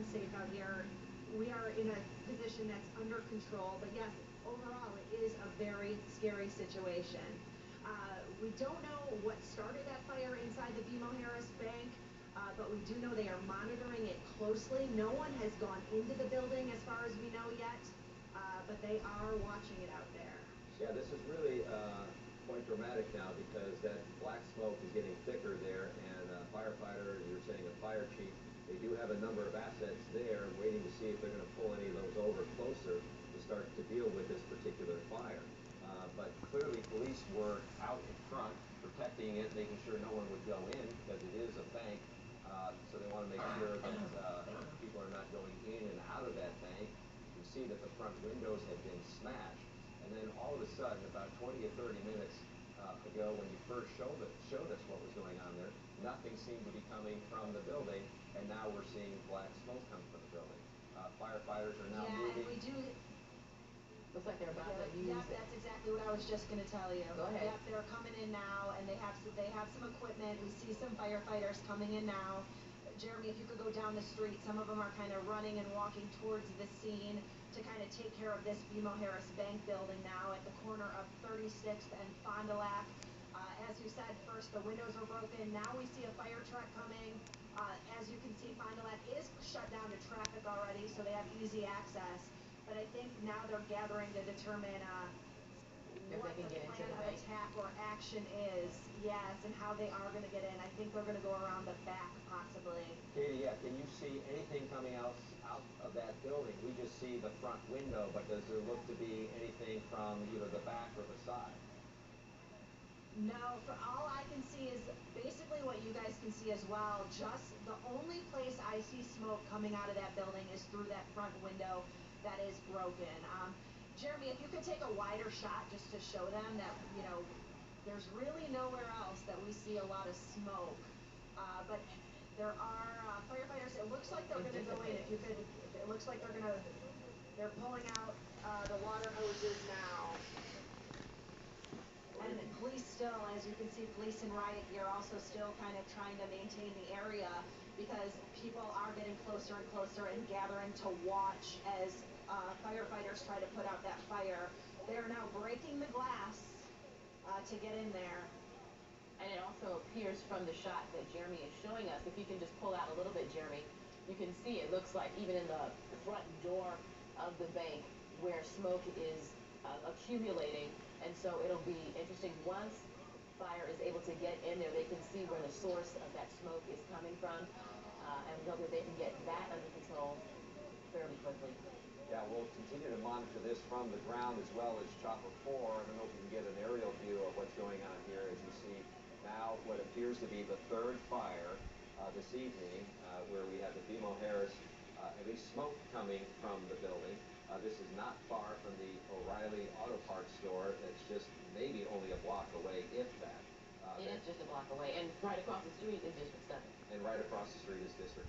unsafe out here. We are in a position that's under control, but yes, overall it is a very scary situation. We don't know what started that fire inside the BMO Harris Bank, but we do know they are monitoring it closely. No one has gone into the building as far as we know yet, but they are watching it out there. Yeah, this is really quite dramatic now because that black smoke is getting thicker there, and firefighters, you're saying a fire chief, they do have a number of assets there waiting to see if they're going to pull any of those over closer to start to deal with this particular fire. But clearly police were out in front protecting it, making sure no one would go in because it is a bank. So they want to make sure that people are not going in and out of that bank. You can see that the front windows have been smashed. And then all of a sudden, about 20 or 30 minutes ago, when you first showed us what was going on there, nothing seemed to be coming from the building, and now we're seeing black smoke come from the building. Firefighters are now moving. And we do. Looks like they're about to use it. That's exactly what I was just going to tell you. Go ahead. Yep, they're coming in now, and they have some equipment. We see some firefighters coming in now. Jeremy, if you could go down the street, some of them are kind of running and walking towards the scene to kind of take care of this BMO Harris Bank building now at the corner of 36th and Fond du Lac. As you said, first the windows were broken. Now we see a fire truck coming. As you can see, Fond du Lac is shut down to traffic already, so they have easy access. But I think now they're gathering to determine what the plan of attack or action is. Yes, and how they are going to get in. I think they're going to go around the back, possibly. Katie, yeah, can you see anything coming out of that building? We just see the front window, but does there look to be anything from either the back or the side? No, for all I can see is basically what you guys can see as well. Just the only place I see smoke coming out of that building is through that front window that is broken. Jeremy, if you could take a wider shot just to show them that, you know, there's really nowhere else that we see a lot of smoke. But there are firefighters. It looks like they're going to go in. If you could, it looks like they're pulling out the water hoses now. And police still, as you can see, police in riot gear also still kind of trying to maintain the area because people are getting closer and closer and gathering to watch as firefighters try to put out that fire. They are now breaking the glass to get in there. And it also appears from the shot that Jeremy is showing us, if you can just pull out a little bit, Jeremy, you can see it looks like even in the front door of the bank where smoke is accumulating. And so it'll be interesting once fire is able to get in there, they can see where the source of that smoke is coming from. And we hope that they can get that under control fairly quickly. Yeah, we'll continue to monitor this from the ground as well as Chopper 4. I don't know if we can get an aerial view of what's going on here as you see now what appears to be the third fire this evening where we have the BMO Harris, at least smoke coming from the building. This is not far from the O'Reilly Auto Parts store. That's just maybe only a block away, if that. It is just a block away, and right across the street is District 7. And right across the street is District